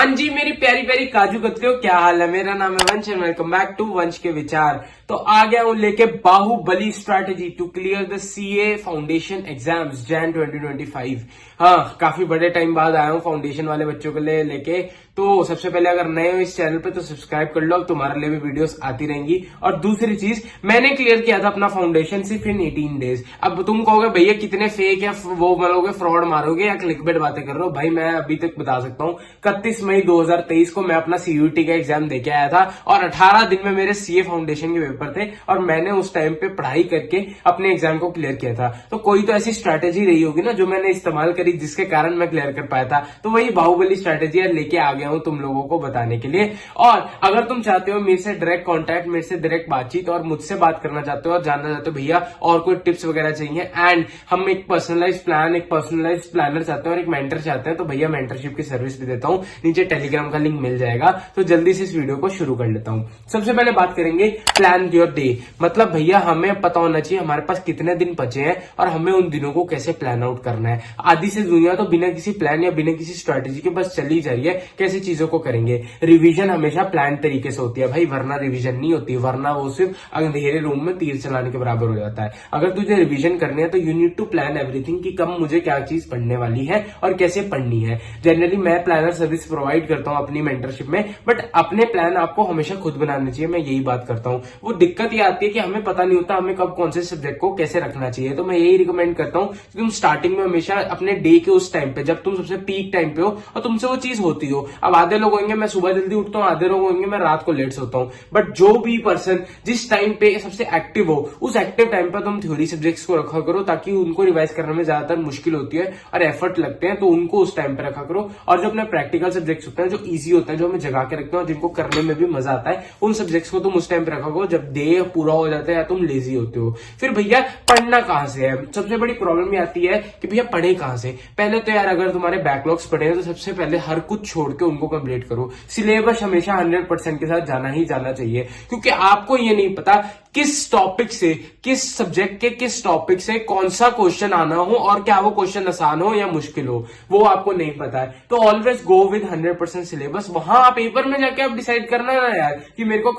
हाँ जी मेरी प्यारी प्यारी काजू कतलियों, क्या हाल है। मेरा नाम है वंश एंड वेलकम बैक टू वंश के विचार। तो आ गया हूं लेके Baahubali strategy to clear the CA foundation exams Jan 2025। हाँ, काफी बड़े टाइम बाद आया हूं फाउंडेशन वाले बच्चों के लिए लेके। तो सबसे पहले अगर नए हो इस चैनल पे तो सब्सक्राइब कर लो, अब तुम्हारे लिए भी वीडियोस आती रहेंगी। और दूसरी चीज, मैंने क्लियर किया था अपना फाउंडेशन सिर्फ इन 18 डेज। अब तुम कहोगे भैया कितने फेक या वो मारोगे, फ्रॉड मारोगे या क्लिकबेट बातें कर रहे हो। भाई मैं अभी तक बता सकता हूँ 31 मई 2023 को मैं अपना सीयूटी का एग्जाम देके आया था और 18 दिन में मेरे सीए फाउंडेशन के पेपर थे और मैंने उस टाइम पे पढ़ाई करके अपने एग्जाम को क्लियर किया था। तो कोई तो ऐसी स्ट्रैटेजी रही होगी ना जो मैंने इस्तेमाल करी जिसके कारण मैं क्लियर कर पाया था। तो वही बाहुबली स्ट्रैटेजी लेके आ गया हूं तुम लोगों को बताने के लिए। और अगर तुम चाहते हो मेरे से डायरेक्ट कॉन्टैक्ट, मेरे से डायरेक्ट बातचीत और मुझसे बात करना चाहते हो और जानना चाहते हो भैया और कोई टिप्स वगैरह चाहिए एंड हम एक पर्सनलाइज प्लान, एक पर्सनलाइज प्लानर चाहते हैं और एक मेंटर चाहते हैं, तो भैया मेंटरशिप की सर्विस भी देता हूं। नीचे टेलीग्राम का लिंक मिल जाएगा। तो जल्दी से इस वीडियो को शुरू कर लेता हूं। सबसे पहले बात करेंगे प्लान योर डे। मतलब भैया हमें पता होना चाहिए हमारे पास कितने दिन बचे हैं और हमें उन दिनों को कैसे प्लान आउट करना है। आधी से दुनिया तो बिना किसी प्लान या बिना किसी स्ट्रेटेजी के बस चली जा रही है, कैसे चीजों को करेंगे। रिवीजन हमेशा प्लान तरीके से होती है भाई, वरना रिवीजन नहीं होती, वरना वो सिर्फ अंधेरे रूम में तीर चलाने के बराबर हो जाता है। अगर तुझे रिवीजन करनी है तो you need to plan everything कि कब मुझे क्या चीज पढ़ने वाली है और कैसे पढ़नी है। जनरली मैं प्लानर सर्विस प्रोवाइड करता हूं अपनी मेंटरशिप में, बट अपने प्लान आपको हमेशा खुद बनाने चाहिए, मैं यही बात करता हूं। वो दिक्कत ये आती है कि हमें पता नहीं होता हमें कब कौन से सब्जेक्ट को कैसे रखना चाहिए। तो मैं यही रिकमेंड करता हूं कि तुम स्टार्टिंग में हमेशा अपने डे के उस टाइम पे जब तुम सबसे पीक टाइम पे हो और तुमसे वो चीज होती हो। अब आधे लोग होंगे मैं सुबह जल्दी उठता हूं, आधे लोग होंगे मैं रात को लेट सोता हूं, बट जो भी पर्सन जिस टाइम पे सबसे एक्टिव हो उस एक्टिव टाइम पर तुम थ्योरी सब्जेक्ट्स को रखा करो, ताकि उनको रिवाइज करने में ज्यादातर मुश्किल होती है और एफर्ट लगते हैं, तो उनको उस टाइम पे रखा करो। और जो अपने प्रैक्टिकल सब्जेक्ट्स होते हैं जो इजी होते हैं, जो हमें जगा के रखते हैं और जिनको करने में भी मजा आता है, उन सब्जेक्ट्स को तुम उस टाइम पे रखा करो जब डे पूरा हो जाता है या तुम लेजी होते हो। फिर भैया पढ़ना कहां से है, सबसे बड़ी प्रॉब्लम ये आती है कि भैया पढ़े कहां से। पहले तो यार अगर तुम्हारे बैकलॉग्स पढ़े हैं तो सबसे पहले हर कुछ छोड़ के उनको कंप्लीट करो। सिलेबस हमेशा 100% के साथ जाना ही जाना चाहिए, क्योंकि आपको ये नहीं पता किस टॉपिक से, किस सब्जेक्ट के किस टॉपिक से कौन सा क्वेश्चन आना हो और क्या वो क्वेश्चन आसान हो या मुश्किल हो, वो आपको नहीं पता है। तो ऑलवेज गो विद 100% सिलेबस। वहां पेपर में जाके आप डिसाइड करना है ना यार कि मेरे को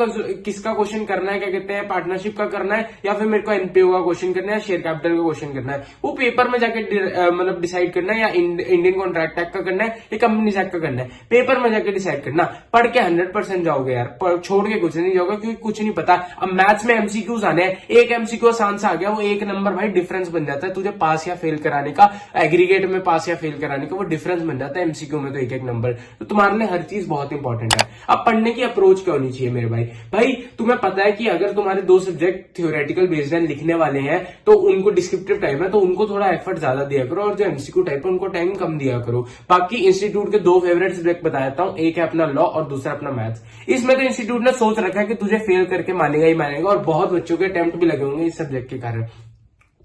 किसका क्वेश्चन करना है, क्या कहते हैं, पार्टनरशिप का करना है या फिर मेरे को एनपीओ का क्वेश्चन करना है, शेयर कैपिटल का क्वेश्चन करना है। वो पेपर में जाके मतलब डिसाइड करना है, या इंडियन कॉन्ट्रैक्ट एक्ट का करना है या कंपनी एक्ट का करना है। पेपर में जाके डिसाइड करना। पढ़ के 100% जाओगे यार, छोड़ के कुछ नहीं जाओगे, क्योंकि कुछ नहीं पता। अब मैथ्स में एमसीक्यूज आने हैं, एक एमसीक्यू आसान सा आ गया, वो एक नंबर भाई डिफरेंस बन जाता है तुझे पास या फेल कराने का, एग्रीगेट में पास या फेल कराने का वो डिफरेंस बन जाता है एमसीक्यू में, तो एक एक नंबर। तो तुम्हारे लिए हर चीज बहुत इंपॉर्टेंट है। अब पढ़ने की अप्रोच क्या होनी चाहिए मेरे भाई तुम्हें पता है कि अगर तुम्हारे 2 सब्जेक्ट थ्योरेटिकल बेस्ड लिखने वाले हैं तो उनको डिस्क्रिप्टिव टाइम है, तो उनको थोड़ा एफर्ट ज्यादा दिया करो, और जो एमसीक्यू टाइप है उनको टाइम कम दिया करो। बाकी इंस्टीट्यूट के 2 फेवरेट सब्जेक्ट बता देता हूं, एक है अपना लॉ और दूसरा अपना मैथ्स। इसमें तो इंस्टीट्यूट ने सोच रखा है कि तुझे फेल करके मानेगा ही मानेगा, और बहुत बच्चों के अटेम्प्ट भी लगे होंगे इस सब्जेक्ट के कारण।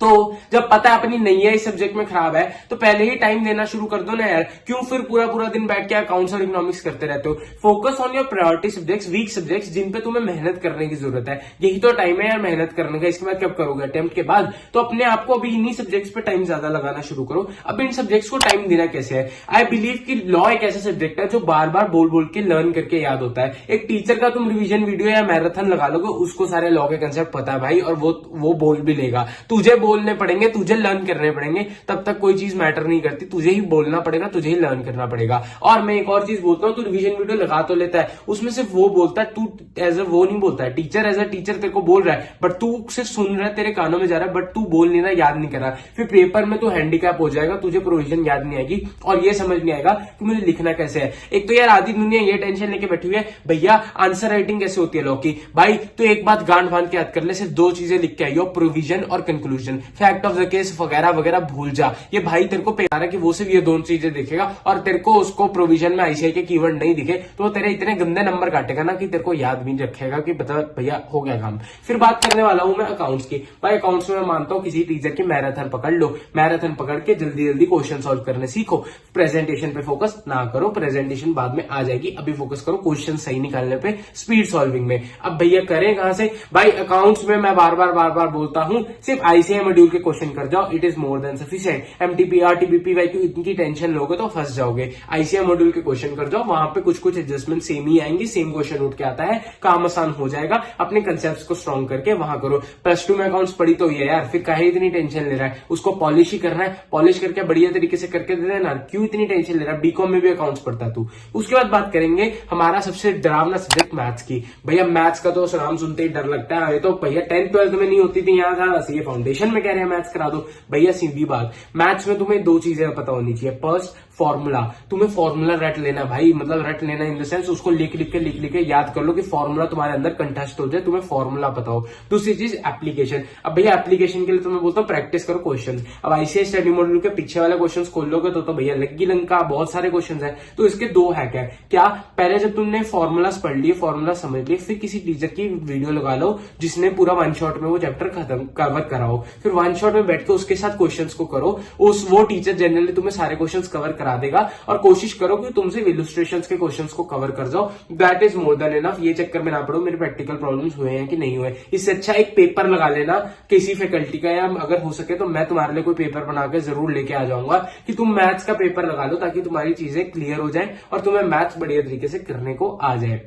तो जब पता है अपनी नैया इस सब्जेक्ट में खराब है तो पहले ही टाइम देना शुरू कर दो ना यार। क्यों फिर पूरा पूरा दिन बैठ के अकाउंट्स और इकोनॉमिक्स करते रहते हो। Focus on your priority subjects, weak subjects जिन पे तुम्हें मेहनत करने की जरूरत है। यही तो टाइम है यार मेहनत करने का। इसके बाद कब करोगे अटेम्प्ट के बाद? तो अपने आप को अभी इन्हीं सब्जेक्ट्स पे टाइम ज्यादा लगाना शुरू करो। अब इन सब्जेक्ट्स को टाइम देना कैसे है? आई बिलीव कि लॉ एक ऐसा सब्जेक्ट है जो बार बार बोल बोल के लर्न करके याद होता है। एक टीचर का तुम रिविजन वीडियो या मैराथन लगा लोगे, उसको सारे लॉ के कंसेप्ट पता है भाई, और वो बोल भी लेगा। तुझे बोलने पड़ेंगे, तुझे लर्न करने पड़ेंगे, तब तक कोई चीज मैटर नहीं करती। तुझे ही बोलना पड़ेगा, तुझे ही लर्न करना पड़ेगा। और मैं एक और चीज बोलता हूँ, तू रिवीजन वीडियो लगा तो लेता है, उसमें सिर्फ वो बोलता है, तू एज ए वो नहीं बोलता है। टीचर एज ए टीचर तेरे को बोल रहा है, बट तू सिर्फ सुन रहा है, तेरे कानों में जा रहा है, बट तू बोल नहीं रहा, याद नहीं कर रहा। फिर पेपर में तू हैंडीकैप हो जाएगा, तुझे प्रोविजन याद नहीं आएगी और ये समझ नहीं आएगा कि मुझे लिखना कैसे है। एक तो यार आधी दुनिया ये टेंशन लेके बैठी हुई है, भैया आंसर राइटिंग कैसे होती है लॉ की। भाई तो एक बात गांठ बांध के याद कर ले, सिर्फ 2 चीजें लिख के आइयो, प्रोविजन और conclusion. Fact of the case वगैरह वगैरह भूल जा। ये भाई तेरे को प्यार है कि वो सिर्फ ये 2 चीजें देखेगा और तेरे को उसको प्रोविजन में आईसीआई के कीवर्ड नहीं दिखे तो वो तेरे इतने गंदे नंबर काटेगा ना कि तेरे को याद भी नहीं रखेगा कि बता भैया हो गया काम। फिर बात करने वाला हूं मैं अकाउंट्स की। भाई अकाउंट्स में मैं मानता हूं किसी टीचर की मैराथन पकड़ लो, मैराथन पकड़ के जल्दी जल्दी क्वेश्चन सॉल्व करने सीखो। प्रेजेंटेशन पे फोकस ना करो, प्रेजेंटेशन बाद में आ जाएगी, अभी फोकस करो क्वेश्चन सही निकालने पे, स्पीड सॉल्विंग में। अब भैया करें कहां से? भाई अकाउंट्स में मैं बार बार बोलता हूं, सिर्फ आईसीआई मॉड्यूल के क्वेश्चन कर जाओ, it is more than sufficient. MTP RTP PYQ इनकी टेंशन लोगे तो फंस जाओगे। आईसीएम मॉड्यूल के क्वेश्चन कर जाओ, वहां पे कुछ कुछ एडजस्टमेंट सेम ही आएंगे, सेम क्वेश्चन उठ के आता है, काम आसान हो जाएगा। अपने कंसेप्ट को स्ट्रॉन्ग करके वहां करो। प्लस टू में अकाउंट्स पढ़ी तो ये यार, फिर काहे इतनी टेंशन ले रहा है, उसको पॉलिश ही करना है, पॉलिश करके बढ़िया तरीके से करके दे देना, क्यों इतनी टेंशन ले रहा है। बीकॉम में भी अकाउंट्स पढ़ता तू। उसके बाद बात करेंगे हमारा सबसे डरावना सब्जेक्ट मैथ्स की। भैया मैथ्स का तो नाम सुनते ही डर लगता है, ये तो भैया 10th 12th में नहीं होती थी, यहाँ था सीए फाउंडेशन में कह रहे हैं मैथ्स करा दो। भैया सीधी बात, मैथ्स में तुम्हें दो चीजें पता होनी चाहिए। फर्स्ट फॉर्मूला, तुम्हें फॉर्मूला रट लेना भाई, मतलब रट लेना इन द सेंस उसको लिख लिख के याद कर लो कि फॉर्मूला तुम्हारे अंदर कंठस्थ हो जाए, तुम्हें फॉर्मूला पता हो। दूसरी चीज एप्लीकेशन। अब भैया एप्लीकेशन के लिए तो मैं बोलता हूँ प्रैक्टिस करो क्वेश्चन। अब आईसीएस स्टडी मॉड्यूल के पीछे वाले क्वेश्चन खोल लोगे तो भैया लग्गी लंका बहुत सारे क्वेश्चन है। तो इसके दो हैक है। क्या, पहले जब तुमने फॉर्मूला पढ़ लिए, फॉर्मूला समझ लिए, फिर किसी टीचर की वीडियो लगा लो जिसने पूरा वन शॉट में वो चैप्टर खत्म कवर कराओ, फिर वन शॉट में बैठ के उसके साथ क्वेश्चंस को करो। वो टीचर जनरली तुम्हें सारे क्वेश्चंस कवर करा देगा, और कोशिश करो कि तुमसे इलस्ट्रेशंस के क्वेश्चंस को कवर कर जाओ। That is more than enough. ये चक्कर में ना पड़ो मेरे प्रैक्टिकल प्रॉब्लम्स हुए हैं कि नहीं हुए। इससे अच्छा एक पेपर लगा लेना किसी फैकल्टी का, या अगर हो सके तो मैं तुम्हारे लिए कोई पेपर बना के जरूर लेके आ जाऊंगा कि तुम मैथ्स का पेपर लगा लो, ताकि तुम्हारी चीजें क्लियर हो जाए और तुम्हें मैथ्स बढ़िया तरीके से करने को आ जाए।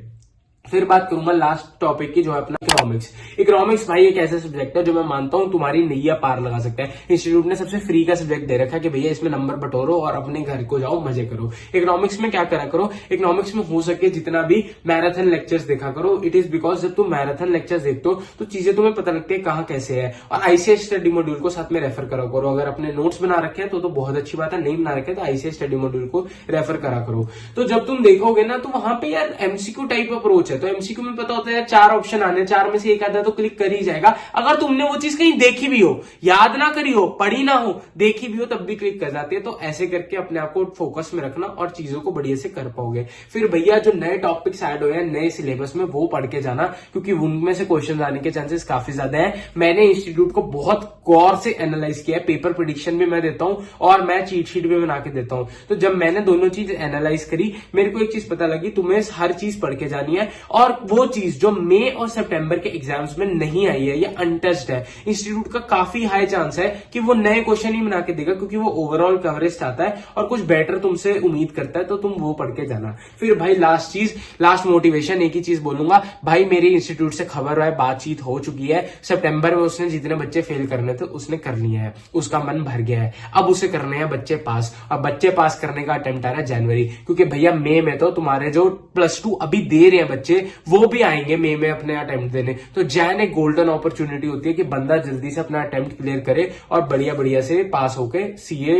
फिर बात करूंगा लास्ट टॉपिक की, जो है अपना इकोनॉमिक्स। इकोनॉमिक्स भाई एक ऐसा सब्जेक्ट है जो मैं मानता हूं तुम्हारी नैया पार लगा सकता है। इंस्टीट्यूट ने सबसे फ्री का सब्जेक्ट दे रखा है कि भैया इसमें नंबर बटोरो और अपने घर को जाओ मजे करो। इकोनॉमिक्स में क्या करा करो, इकोनॉमिक्स में हो सके जितना भी मैराथन लेक्चर्स देखा करो। इट इज बिकॉज जब तुम मैराथन लेक्चर्स देखते हो तो चीजें तुम्हें पता लगती है कहाँ कैसे है। और आईसीएस स्टडी मॉड्यूल को साथ में रेफर करा करो। अगर अपने नोट्स बना रखे हैं तो बहुत अच्छी बात है, नहीं बना रखे तो आईसीएस स्टडी मॉड्यूल को रेफर करा करो। तो जब तुम देखोगे ना तो वहां पे यार एमसीक्यू टाइप अप्रोच है। तो एमसीक्यू में पता होता है 4 ऑप्शन आने, 4 में से एक आधा तो क्लिक कर ही जाएगा। अगर तुमने वो चीज कहीं देखी भी हो, याद ना करी हो, पढ़ी ना हो, देखी भी हो, तब भी क्लिक कर जाती है। तो ऐसे करके अपने आप को फोकस में रखना और चीजों को बढ़िया से कर पाओगे। फिर भैया जो नए टॉपिक्स ऐड हुए हैं नए सिलेबस में, वो पढ़ के जाना, क्योंकि उनमें से क्वेश्चन आने के चांसेस काफी ज्यादा है। मैंने इंस्टीट्यूट को बहुत गौर से एनालाइज किया है। पेपर प्रेडिक्शन भी मैं देता हूं और मैं चीट शीट भी बना के देता हूं। तो जब मैंने दोनों चीज एनालाइज करी, मेरे को एक चीज पता लगी, तुम्हें हर चीज पढ़ के जानी है। और वो चीज जो मई और सितंबर के एग्जाम्स में नहीं आई है या अनटच्ड है, इंस्टीट्यूट का काफी हाई चांस है कि वो नए क्वेश्चन ही बना के देगा, क्योंकि वो ओवरऑल कवरेज चाहता है और कुछ बेटर तुमसे उम्मीद करता है। तो तुम वो पढ़ के जाना। फिर भाई लास्ट चीज, लास्ट मोटिवेशन, एक ही चीज बोलूंगा भाई, मेरे इंस्टीट्यूट से खबर है, बातचीत हो चुकी है। सितंबर में उसने जितने बच्चे फेल करने थे उसने कर लिया है, उसका मन भर गया है। अब उसे करने हैं बच्चे पास, और बच्चे पास करने का अटेम्प्ट आ रहा है जनवरी, क्योंकि भैया मई में तो तुम्हारे जो +2 अभी दे रहे हैं बच्चे, वो भी आएंगे मई में अपने अटेम्प्ट देने। तो जैन एक गोल्डन अपॉर्चुनिटी होती है कि बंदा जल्दी से अपना अटेम्प्ट क्लियर करे और बढ़िया बढ़िया से पास होके सीए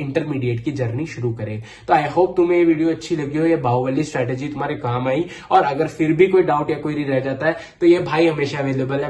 इंटरमीडिएट की जर्नी शुरू करे। तो आई होप तुम्हें ये वीडियो अच्छी लगी हो, ये बाहुबली स्ट्रेटेजी तुम्हारे काम आई। और अगर फिर भी कोई डाउट या कोई रह जाता है तो ये भाई हमेशा अवेलेबल है।